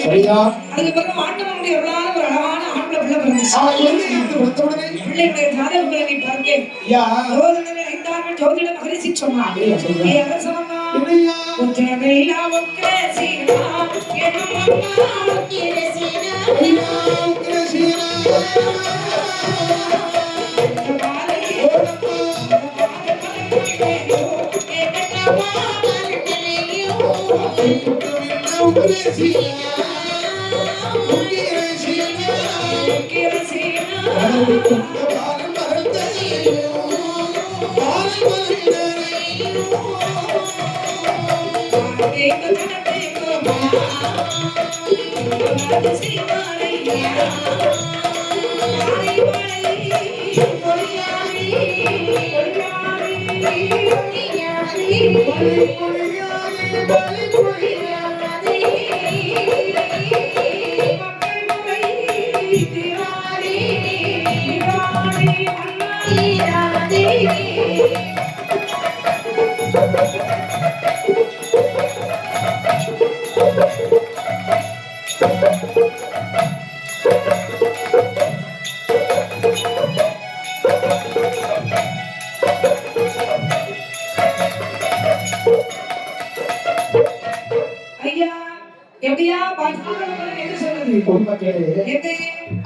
சரியா? அதுக்கு பிறகு ஆண்டவனுடைய அருளால ஒரு அழகான ஆம்பளை பிள்ளை பிறந்துச்சு. பிள்ளைகளுடைய ஜாதகங்களை நீ பார்க்க ஜோதிடரை அழைத்தார்கள். ஜோதிட மகரிஷி சொன்னார், ஏ அரசமன்னா உத்தரவெல்லாம் உக்கிரசீனா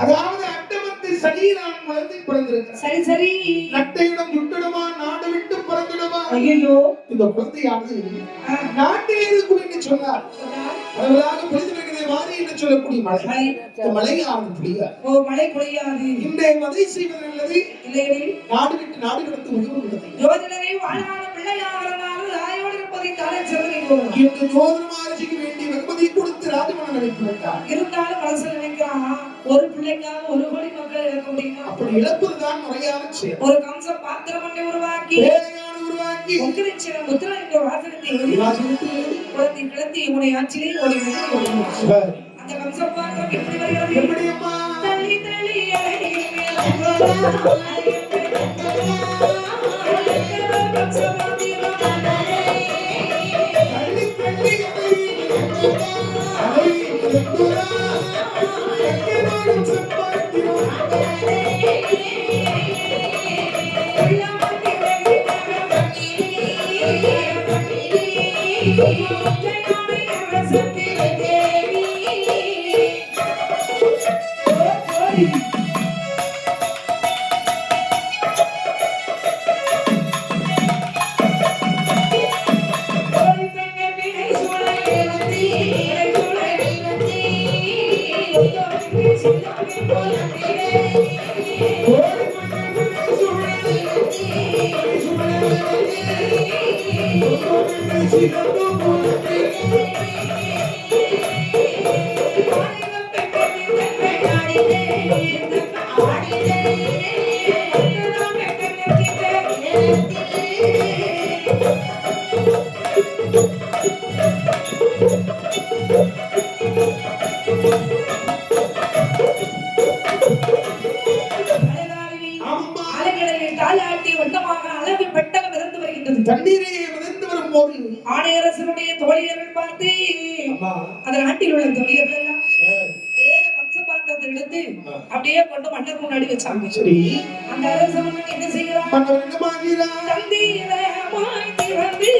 அதாவது அட்டமத்து சரீரம் வளர்ந்து பிறந்திருக்க. சரி சரி. நட்டையிடம் சுட்டிடுமா நாடு விட்டு பிறந்திடுமா. ஐயோ, இந்த குழந்தையானது நாட்டில் இருக்கும் என்று சொன்னார். அதனால பொழுது வாரி என்று சொல்லக்கூடிய மழை. இந்த மழையானது புரியாது. ஓ, மழை பொழியாது. இன்றைய மதை செய்வது நல்லது இல்லையே. நாடு விட்டு நாடு கடத்து உதவும் உள்ளது. ஜோதிடரை வாழான பிள்ளையாகிறனால ராயோடு இருப்பதை காலை செல்வதை போகலாம். இன்று ஜோதிடமாரசிக்கு வேண்டிய வெகுமதி கொடுத்து ராஜமன்னன் நினைத்து விட்டார். இருந்தாலும் மனசுல நினைக்கிறான், ஒரு பிள்ளைக்காக ஒரு கோடி மக்கள் இழக்க முடியுமா? அப்படி இழப்பதுதான் முறையான செயல். ஒரு கம்ச பாத்திரம் ஒன்றை உருவாக்கி உக்கிரச்சிரம் முத்திர என்ற வாசகத்தை குழந்தை கிளத்தி உன்னை ஆட்சியிலே ஓடி அந்த கம்ச பாத்திரம் எப்படி வருகிறது? எப்படியம்மா? தள்ளி தள்ளி ஆணையரசனுடைய தோழியர்கள் பார்த்து அந்த நாட்டில் உள்ள தோழியர்கள் எல்லாம் கம்சபாத்திரத்தை எடுத்து அப்படியே கொண்டு மன்னர் முன்னாடி வச்சாங்க. அந்த அரசன் என்ன செய்யறான்? தந்திரமாய் திறந்து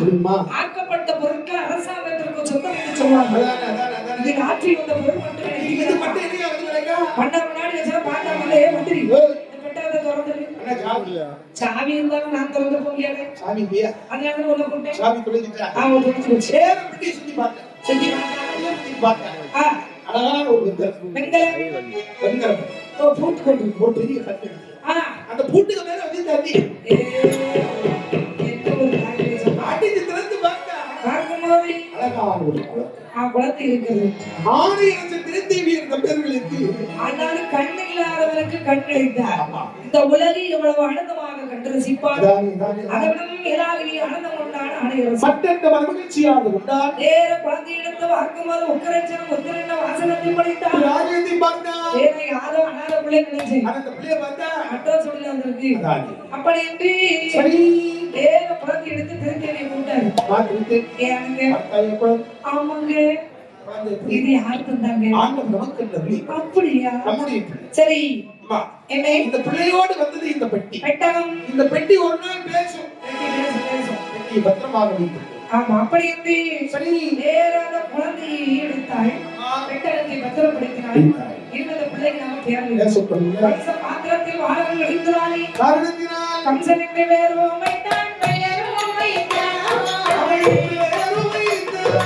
சரிம்மா. ஆக்கப்பட்ட பொருட்கள் அரசாங்கத்திற்கு சொந்தம் என்று சொல்லுவாங்க. இது நாட்டில் வந்த பொருள் மட்டும் இது மட்டும் எதுக்கு வந்துருக்கா? மன்னர் முன்னாடி வச்சா பார்த்தா மண்டே மந்திரி பெட்டாத திறந்துரு. அண்ணா சாவியா? சாவி இருந்தாலும் நான் திறந்து போக முடியாது. சாவி இல்லையா? அதனால உள்ள போட்டேன். சாவி தொலைஞ்சிட்டா? தொலைஞ்சு போச்சு. சேர பெட்டி சுத்தி பார்த்தேன். செஞ்சு பார்த்தேன். அழகான ஒரு வெங்கலம். பூட்டு கொண்டு ஒரு பெரிய கட்டு. அந்த பூட்டுக்கு மேல வச்சு தண்ணி ஆட்டிட்டு திறந்து பார்த்தா பார்க்கும்போது அழகான ஒரு குளம். குளத்து இருக்குது. ஆணை அரசு திருத்தேவியர் தம்பர்களுக்கு ஆனாலும் கண் இல்லாதவருக்கு கண் கிடைத்தார். இந்த உலகை எவ்வளவு ஆனந்தமாக கண்டு ரசிப்பார். அதவிடம் ஏதாவது ஆனந்தம் கொண்டாட ஆணையரசு மற்ற மகிழ்ச்சியாக கொண்டார். நேர குழந்தையிடத்து பார்க்கும்போது உக்கரச்சனம் உத்திரண்ட வாசனத்தை படைத்தார். ராஜ்யத்தை பார்த்தார். வேற யாரோ அனாத பிள்ளை நினைச்சேன். அந்த பிள்ளைய பார்த்தா அட்டோ சொல்லி வந்திருக்கு. அப்படி என்று நேர குழந்தை எடுத்து திருத்தேவியை கூட்டாரு. ஏனுங்க? ஆமாங்க. இது யார் தந்தாங்க? அப்படியா? சரி. என்ன இந்த பிள்ளையோடு வந்தது இந்த பெட்டி. பெட்டகம். இந்த பெட்டி ஒரு நாள் பேசும். பெட்டி பத்திரமாக வைத்து. ஆமா, அப்படி என்று சரி. நேரான குழந்தையை எடுத்தாள். பெட்டகத்தை பத்திரப்படுத்தினாள். இருந்த பிள்ளைக்கு நாம தேவை. கம்ச பாத்திரத்தில் வாழங்கள் அடித்தாளே. காரணத்தினால் கம்சன் என்று வேறுமை தான் பெயருமை தான். அவள் வேறுமை தான்.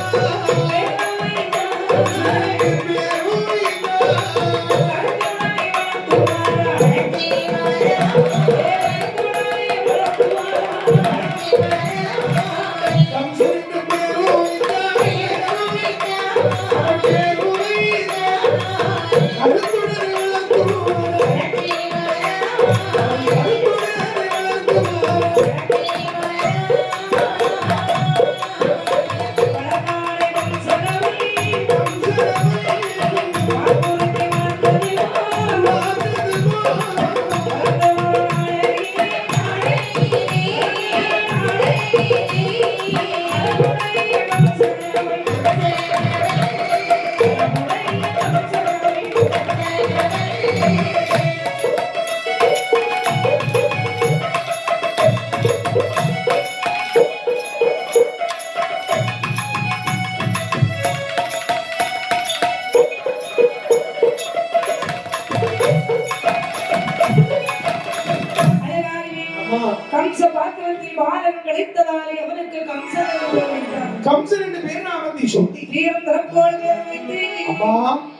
கம்ச பாத்திரத்தில் பாலகன் கிடைத்ததாலே அவனுக்கு கம்சன் என்று பெயர் வைத்தார். கம்சன் என்று பெயர் நாமத்தை சொல்லி வீரம் திறப்போடு பேர் வைத்து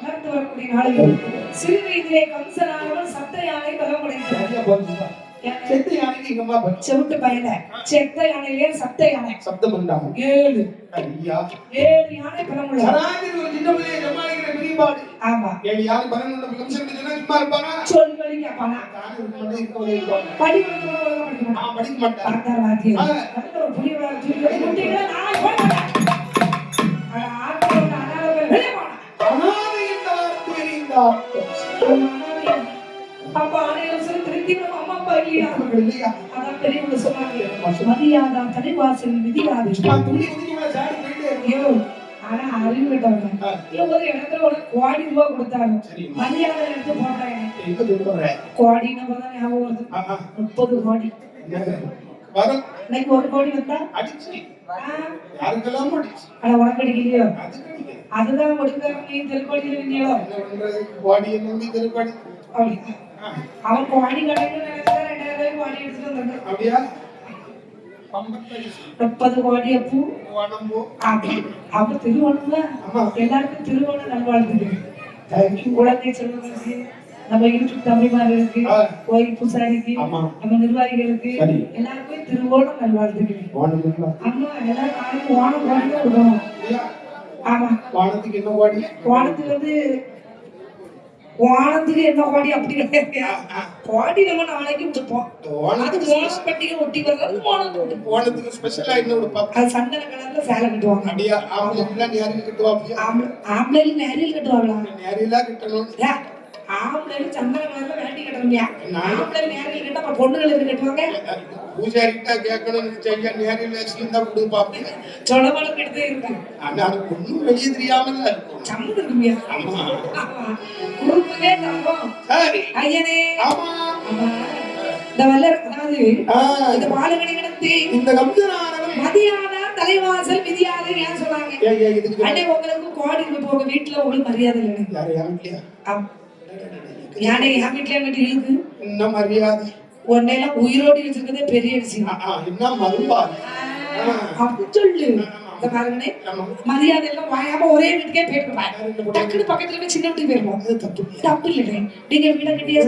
நடந்து வரக்கூடிய நாளில் சிறு வயதிலே கம்சனானவன் சத்த யானை பலம் உடைத்தார். செத்த யானைக்கு எங்கம்மா செவிட்டு பயல செத்த யானையிலே சத்த யானை சப்தம் உண்டாகும். 7 யானை பலம் உள்ள சராசரி ஒரு சின்ன பிள்ளையை சமாளிக்கிற பிரிபாடு. ஆமா, 7 யானை பலம் உள்ள கம்சன் சொன்னா சும்மா இருப்பானா? சொல்லி கேட்பானா? படி படிக்க மாட்டான். நல்ல ஒரு புரிய முட்டிகளை நாளை போட மாட்டேன். ஆட்களோட அனாதை வெளியே போனா அனாதை என்ற வார்த்தை எறிந்தார். அப்பா ஆணையரசர் திருத்தி அம்மா அப்பா இல்லையா? அதான் பெரியவங்க சொன்னாங்க, மதியாதா தலைவாசல் விதியாது. ஆனா அறிவு கேட்டவங்க ஒரு இடத்துல ஒரு கோடி ரூபாய் கொடுத்தாங்க. மதியாதை எடுத்து போட்டாங்க. கோடி நம்பர் தான் ஞாபகம் வருது. 30 கோடி. இன்னைக்கு 1 கோடி வந்தா உனக்கு அடிக்கலையோ? அதுதான் கொடுக்காம நீ திருக்கோடியில் விந்தியோ? அவன் கோடி கடையில் நினைச்சா 2000 கோடி எடுத்துட்டு வந்தாங்க. 30 கோடி பூ அப்ப திருவோணம்ல எல்லாருக்கும் திருவோண நல்வாழ்த்துக்கு. குழந்தை செல்வங்களுக்கு, நம்ம யூடியூப் தமிழ்மார்களுக்கு, கோயில் பூசாரிக்கு, நம்ம நிர்வாகிகளுக்கு எல்லாருக்கும் திருவோணம் நல்வாழ்த்துக்கு. அம்மா எல்லாரும் நாளைக்கு ஓணம் கோடி தான் விடுவோம். ஆமா, வானத்துக்கு என்ன கோடி? வானத்துக்கு வானத்துக்கு என்ன கோடி அப்படி கோடி நம்ம நாளைக்கு விட்டுப்போம். அது ஓணம் பட்டிகை ஒட்டி வர்றது ஓணத்துக்கு ஸ்பெஷலா என்ன கொடுப்போம்? அது சந்தன கலர்ல சேலை கட்டுவாங்க. அப்படியா? ஆம்பளை நேரில் கட்டுவாங்க. ஆம்பளை நேரில் கட்டுவாங்களா? நேரிலா கட்டணும். ஆம்பளை சந்தன கலர்ல வேட்டி கட்டணும்யா. ஆம்பளை நேரில் கட்ட அப்ப பொண்ணுகளுக்கு கட்டுவாங்க. பூஜாரிட்டா கேட்கணும்னு நேரில் வச்சுருந்தா கொடுப்பாங்க. சொலவளம் எடுத்தே இருக்கு. ஆனா ஒன்னும் வெளியே தெரியாமல் இருக்கும். சம்மு இருக்குமியா? குறுக்குவே தரணும். சரி ஐயனே. ஆமா. இந்த வல்லர் அதாவது இந்த பாலகனை நடத்தி இந்த கம்சனானவன் மதியானார் தலைவாசல் விதியாது ஏன் சொன்னாங்க அண்ணே உங்களுக்கு கோடி போக வீட்டுல உங்களுக்கு மரியாதை இல்லை யானை என் வீட்டுல என்கிட்ட இருக்கு என்ன மரியாதை உன்னையெல்லாம் உயிரோடு வச்சிருக்கதே பெரிய விஷயம் என்ன மறுபாடு அப்படி சொல்லு பாருங்கண்ணே மரியாதை எல்லாம் வாயாம ஒரே வீட்டுக்கே போயிட்டு டக்குனு பக்கத்துல போய் சின்ன வீட்டுக்கு போயிருவோம் தப்பு இல்லை நீங்க வீட கட்டியா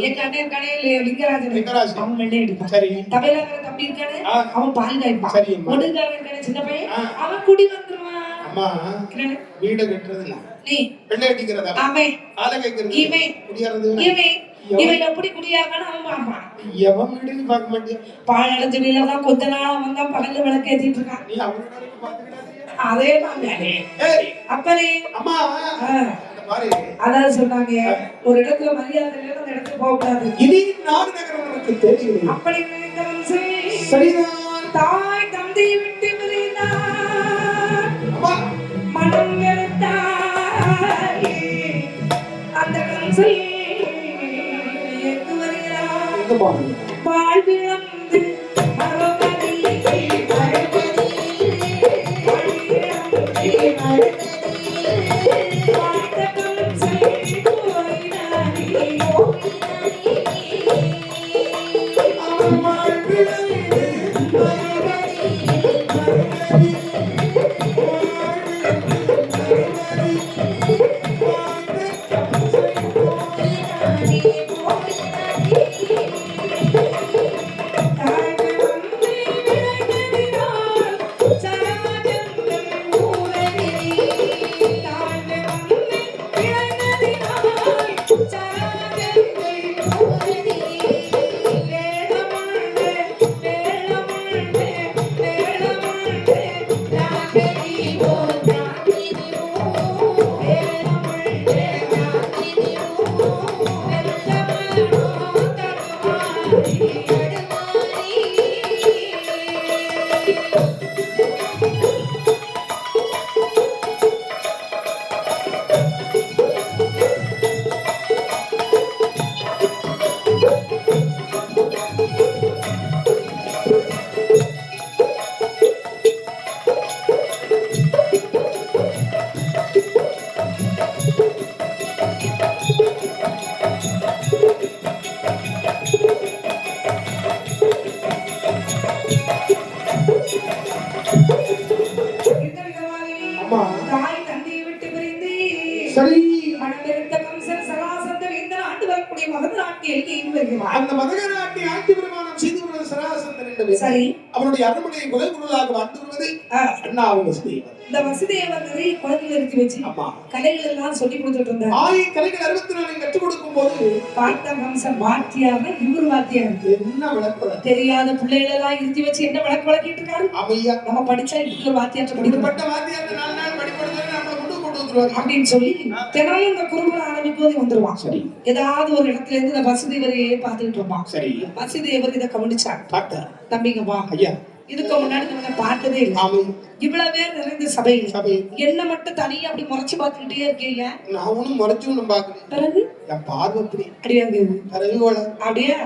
எங்க அண்ணன் இருக்கானே லிங்கராஜன் அவன் வெள்ளை அடிப்பான் தவையிலாங்கிற தம்பி இருக்கானே அவன் பால் காய்ப்பான் ஒடுக்காரன் இருக்கானே சின்ன பையன் அவன் குடி வந்துருவான் வீட கட்டுறது நீ வெள்ளை அடிக்கிறதா ஆமே ஆள கேக்குறது குடியாறது இவன் எப்படி குடியாருன்னு அவன் பார்ப்பான் எவன் வீடுன்னு பார்க்க மாட்டேன் பால் அடைஞ்ச வீடுதான் கொஞ்ச நாள் அவன் தான் பகல்ல விளக்கு ஏத்திட்டு இருக்கான் நீ அவனோட பாத்துக்கிட்டாதே அதே தான் அப்பனே அம்மா அதாவது சொன்னாங்க ஒரு இடத்துல மரியாதை இல்லைன்னா அந்த இடத்துக்கு போக கூடாது இனி நாடு நகரம் உனக்கு தெரியும் அப்படி நினைத்தவன் சரிதான் தாய் தந்தை விட்டு பிரிந்தார் மனம் வெறுத்தாய் அந்த கம்சை வாழ்விழந்து தாய் தந்தையை விட்டு பிரிந்து மனமிருந்த கம்சன் சராசந்த வேந்தன் ஆண்டு வரக்கூடிய மகத நாட்டிய எல்கையின் வருகிறார் அந்த மகத நாட்டை ஆட்சி பிரமாணம் செய்து வருவது சராசந்தன் என்று சரி அவருடைய அரண்மனையை குலகுருளாக வாழ்ந்து வருவது அண்ணா அவங்க வசுதேவர் இந்த வசுதேவர் நிறைய குழந்தைகளை எடுத்து வச்சு கலைகள் எல்லாம் சொல்லி கொடுத்துட்டு இருந்தார் கலைகள் 64 கற்றுக் கொடுக்கும் போது பார்த்த கம்சன் வாத்தியார் இவர் வாத்தியார் என்ன விளக்கு தெரியாத பிள்ளைகள் எல்லாம் இருத்தி வச்சு என்ன விளக்கு வளக்கிட்டு இருக்காரு அமையா நம்ம படிச்சா இப்ப வாத்தியார் படிக்கப்பட்ட வாத்தியார் 4 நாள் படிப்படுறது நம்மள கொண்டு வந்துருவாரு அப்படின்னு சொல்லி தினமும் இந்த குருகுல ஆரம்பிக்கும் போது வந்துருவான் சரி ஏதாவது ஒரு இடத்துல இருந்து இந்த வசுதேவரையே பார்த்துட்டு இருப்பான் சரி வசுதேவர் இதை கவனிச்சார் பார்த்த தம்பிங்கப்பா ஐயா இதுக்கு முன்னாடி நம்ம பார்த்ததே இல்லை இவ்வளவு பேர் நிறைந்த சபையில் என்ன மட்டும் தனியா அப்படி முறைச்சு பார்த்துக்கிட்டே இருக்கீங்க நான் ஒண்ணும் முறைச்சு ஒண்ணும் பாக்கல பிறகு என் பார்வை அப்படி அப்படியாங்க பிறகு அப்படியா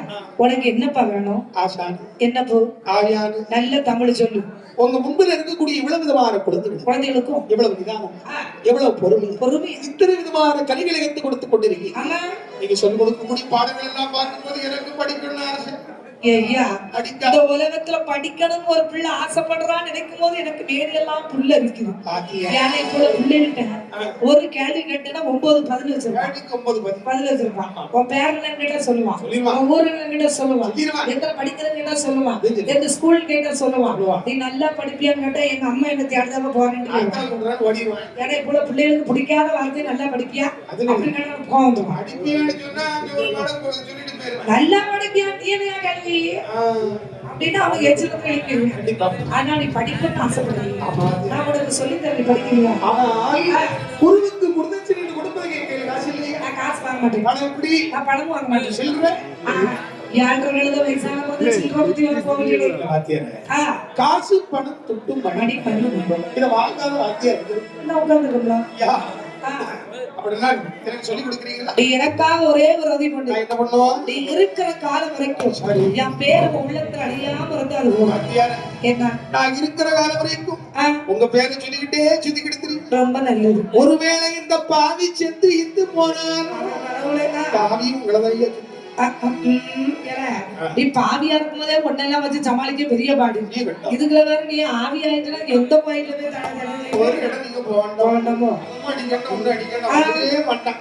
உனக்கு என்னப்பா வேணும் ஆசான் என்னப்போ ஆவியான நல்ல தமிழ் சொல்லு உங்க முன்பில் இருக்கக்கூடிய இவ்வளவு விதமான குழந்தைகளுக்கும் எவ்வளவு நிதானம் எவ்வளவு பொறுமை இத்தனை விதமான கனிகளை எடுத்து கொடுத்து கொண்டிருக்கீங்க நீங்க சொல்லிக் கொடுக்கக்கூடிய பாடங்கள் எல்லாம் பார்க்கும்போது எனக்கு படிக்கணும்னு ஆசை ஐயா இந்த உலகத்துல படிக்கணும் ஒரு பிள்ளை ஆசைப்படுறான்னு நினைக்கும் போது எனக்கு நேரெல்லாம் புள்ள இருக்குது ஏன்னா இப்ப பிள்ளைகிட்ட ஒரு கேள்வி கேட்டா 9-10 வச்சிருப்பான் உன் பேரன் கேட்டா சொல்லுவான் உன் ஊரு கேட்டா சொல்லுவான் எத்தனை படிக்கிறேன்னு கேட்டா சொல்லுவான் எந்த ஸ்கூல் கேட்டா சொல்லுவான் நீ நல்லா படிப்பியான்னு கேட்டா எங்க அம்மா என்ன தேடுதாம போறேன்னு ஏன்னா இப்ப பிள்ளைகளுக்கு பிடிக்காத வார்த்தை நல்லா படிப்பியா அப்படின்னு போவோம் நல்லா படிப்பியா நீ கேள்வி அப்படின்னா அவங்க எச்சரிக்கை எழுப்பிடுவேன் ஆனா நீ படிக்கணும்னு ஆசைப்படுறீங்க நான் உனக்கு சொல்லி தரேன் படிக்கிறீங்க குருவுக்கு குருதட்சணை கொடுப்பதை காசு இல்லையா நான் காசு வாங்க மாட்டேன் பணம் எப்படி நான் பணம் வாங்க மாட்டேன் சொல்றேன் வயசான போது சில்லறை பத்தி வர போக காசு பணம் தொட்டும் படி பண்ணி இதை வாங்காத வாத்தியார் உட்காந்துருக்கோம்ல அப்படின்னா எனக்கு சொல்லி கொடுக்குறீங்களா? நீ எனக்காக ஒரே ஒரு உதவி பண்ணு. நான் என்ன பண்ணுவோம்? நீ இருக்கிற காலம் வரைக்கும் என் பேரு உள்ளத்துல அழியாம இருந்தா அது போதும். என்ன நான் இருக்கிற காலம் வரைக்கும் உங்க பேரை சொல்லிக்கிட்டே சுத்திக்கிட்டு ரொம்ப நல்லது. ஒருவேளை இந்த பாவி செத்து இந்து போனான் பாவி உங்களதான் நீ பாவியா இருக்கும்போதே ஒன்னெல்லாம் வச்சு சமாளிக்க பெரிய பாடு. இதுக்குள்ள வேற நீ ஆவி ஆயிட்டுனா எந்த கோயில போய்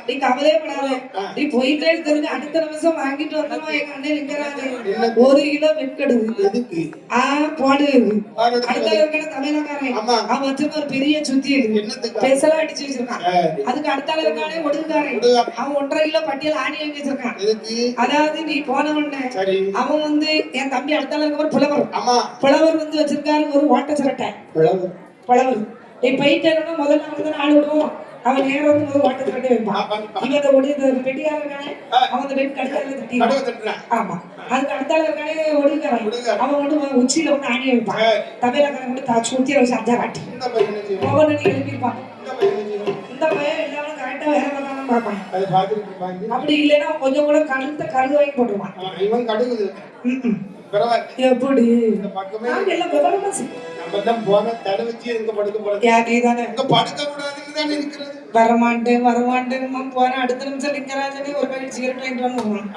நீ கவலையே படாத. நீ போயிட்டே தெரிஞ்சு அடுத்த நிமிஷம் வாங்கிட்டு வந்தோம் எங்க அண்ணன் நிக்கிறாரு 1 கிலோ வெட்கடுது போடு. அடுத்த இருக்கிற தமிழக்காரன் அவன் வச்சிருக்க ஒரு பெரிய சுத்தி பெசலா அடிச்சு வச்சிருக்கான். அதுக்கு அடுத்தால இருக்கானே ஒடுக்காரன் அவன் 1.5 கிலோ பட்டியல் ஆணி வாங்கி வச்சிருக்கான். அதாவது நீ போன உடனே அவன் வந்து என் தம்பி அடுத்தால இருக்கவர் புலவர் வந்து வச்சிருக்காரு ஒரு ஓட்ட சிரட்டை புலவர். நீ போயிட்டேன்னா முதல்ல வந்து நாலு விடுவோம். அவன் நேரம் வந்து முதல் ஓட்ட சிரட்டை வைப்பான். இவன் ஒடி பெட்டியா இருக்கானே அவன் அந்த பெட் கடுத்தால தட்டி. ஆமா அதுக்கு அடுத்தால இருக்கானே ஒடுக்காரன் அவன் வந்து உச்சியில வந்து ஆணி வைப்பான். தமிழக்காரன் வந்து சுத்தியில வச்சு அஞ்சா காட்டி ஒவ்வொரு நீ எழுப்பியிருப்பான். இந்த பையன் எல்லாரும் கரெக்டா வேலை பார்த்தாலும் பார்ப்பான். அப்படி இல்லைன்னா கொஞ்சம் கூட கழுத்த கழுது வாங்கி போட்டுருவான். இவன் கடுகுது எப்படி எல்லாம் விவரமா வரமாட்டேன் போன அடுத்த நிமிஷம் நிக்கிறாஜனே ஒரு பேர் சிகரெட் வாங்கிட்டு வந்துருவேன்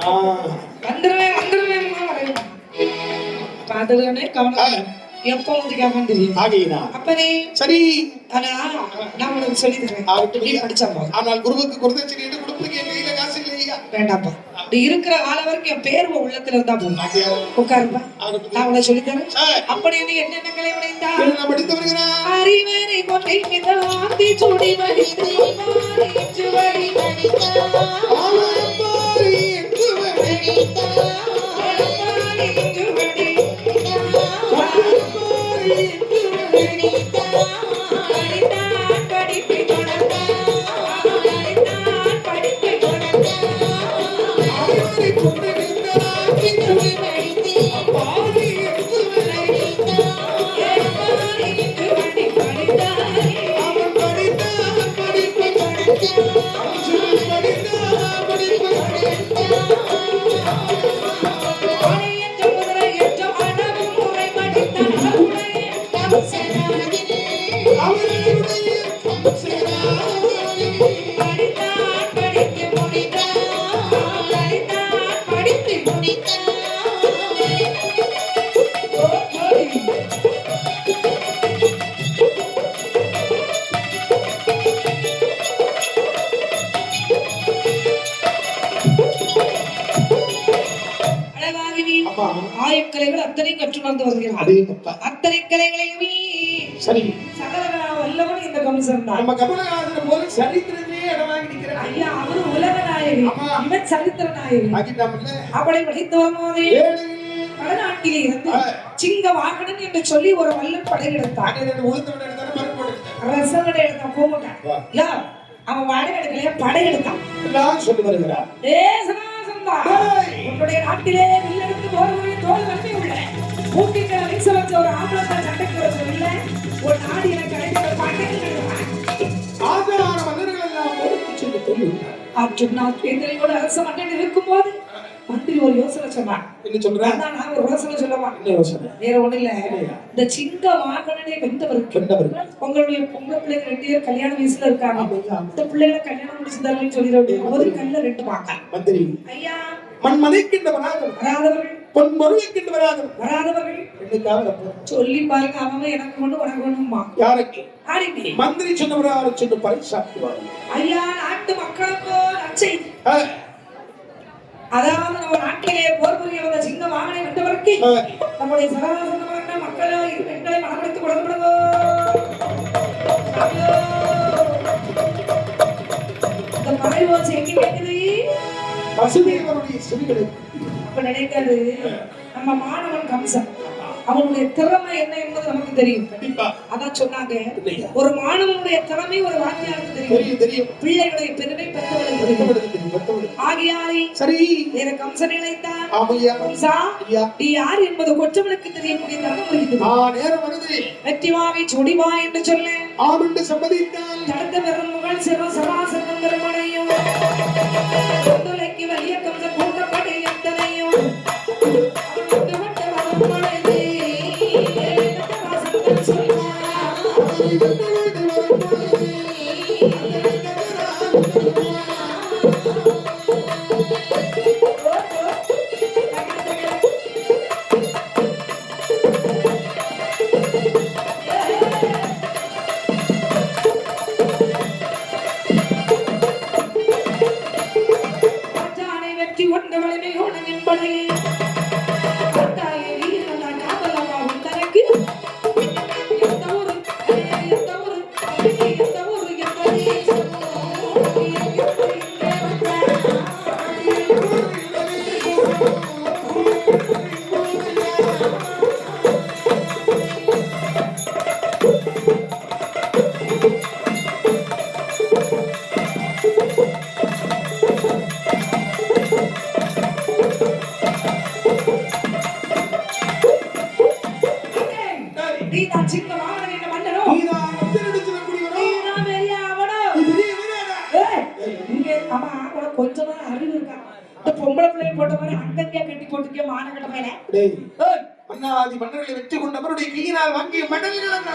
பாத்துக்கனே கவனம் எப்ப வந்து கேட்கணும் தெரியும். அப்பனே சரி நான் உனக்கு சொல்லி தரேன் படிச்சா. ஆனால் குருவுக்கு குருதட்சணை கொடுப்புக்கு என் கையில காசு இல்லையா? வேண்டாப்பா நீ இருக்கிற கால வரைக்கும் என் பேர் உள்ளத்துல இருந்தா போதும். உட்காருப்பா நான் உனக்கு சொல்லி தரேன். அப்படி நீ என்னென்ன கலை உடைந்தா படித்து வருகிறான். அறிவரை கொண்டை மிதவாந்தி சுடி வடித்து சுவடி ஆயக்கலைகள் அத்தனை கற்றுணர்ந்து வருகிறார். அத்தனை கலைகளையுமே சரி சகலகலா வல்லவன் இந்த கம்சன் தான். நம்ம கமலஹாசன் போல சரித்திரமே இடமாகி நிக்கிறார். ஐயா அவரு உலக நாயகி இவன் சரித்திர நாயகி. அப்படி படித்து வரும்போதே வடநாட்டிலே இருந்து சிங்க வாகனன் என்று சொல்லி ஒரு வல்லன் படையெடுத்தான். ரசகடை எடுத்தான் போமாட்டான். அவன் வாடகை படையெடுத்தான் எல்லாம் சொல்லி வருகிறார். உன்னுடைய நாட்டிலே வில்லெடுத்து போர்வரை தோல் வலிமை உள்ள பூட்டிக்கிற வீச வச்ச ஒரு ஆம்பளத்தை சண்டைக்கு வர சொல்ல ஒரு நாடு எனக்கு கிடைக்கிற பாட்டைகள் ஆஜரான மன்னர்கள் எல்லாம் போருக்கு சென்று கொள்ளுகிறார். அர்ஜுனாத்வேந்திரையோட அரச மன்னன் இருக்கும்போது மந்திரி ஒரு யோசனை சொன்னான். என்ன சொல்றேன்? நான் ஒரு யோசனை சொல்லவா? என்ன யோசனை? வேற ஒண்ணு இல்ல. இந்த சிங்க வாகனனை வென்றவர்கள் உங்களுடைய பொம்பளை பிள்ளைங்க 2 பேர் கல்யாண வயசுல இருக்காங்க. இந்த பிள்ளைகளை கல்யாணம் முடிச்சுதாங்கன்னு சொல்லிடுறது ஒரு கல்ல 2 பாக்க மந்திரி ஐயா மண்மனைக்கின்ற வராதவர்கள் பொன் மருளைக்கின்ற வராதவர்கள் என்னைக்காக சொல்லி பாருங்க. அவங்க எனக்கு கொண்டு உனக்கு கொண்டுமா யாருக்கு மந்திரி சொன்னவராக சொன்ன பரிசாக்குவார். ஐயா நாட்டு மக்களுக்கு நச்சை அதாவது நம்ம நாட்டிலே போர் புரிய வந்த சிங்க வாகனை வென்றவருக்கு நம்முடைய சராசரமான மக்களை பெண்களை மனப்படுத்தி கொடுக்கப்படுவோம். இந்த படை ஓசை எங்க கேட்குது? வசுதேவருடைய செவிகளுக்கு. அப்ப நினைக்கிறது நம்ம மாணவன் கம்சன் அவனுடைய திறமை என்ன என்பது நமக்கு தெரியும். அதான் சொன்னாங்க ஒரு மாணவனுடைய திறமை ஒரு வாத்தியாருக்கு தெரியும். பிள்ளைகளுடைய பெருமை பெற்றவர்களுக்கு ஆகியாரை சரி வேற கம்சன் நினைத்தான். கம்சா நீ யார் என்பது கொற்றவனுக்கு தெரியக்கூடிய தர்மம் வெற்றிவாவை சுடிவா என்று சொல்ல ஆமென்று சம்மதித்தான். தடுத்த பெரும் கமல் சிவ சமாசனம் பெருமனையும் துளைக்கு வலிய கம்ச கூட்டப்படை எத்தனையும் விட்டு விட்டு வரும் பொழுது வாசல் சொல்வார் வெற்றி கொண்ட வலிமையோடு நின்படையே கட்டாய வீரனாய் காதலமாகும் தனக்கு எந்த ஊரு எந்த ஊரு எந்த ஊரு என்பதே நீதான் சின்ன வாகனம் என்ன மன்னனோ நீதான் முத்திரடி சொல்லக்கூடியவனோ நீதான் பெரிய அவனோ பெரிய இவனேடா இங்க ஆமா உனக்கு கொஞ்சம் தான் அறிவு இருக்கா இந்த பொம்பளை பிள்ளைங்க போட்ட மாதிரி அங்கங்கே கட்டி போட்டுக்கே மானகட்ட மேல டேய் மன்னாதி மன்னர்களை வெற்றி கொண்டவருடைய கையினால் வாங்கிய மடல்கள்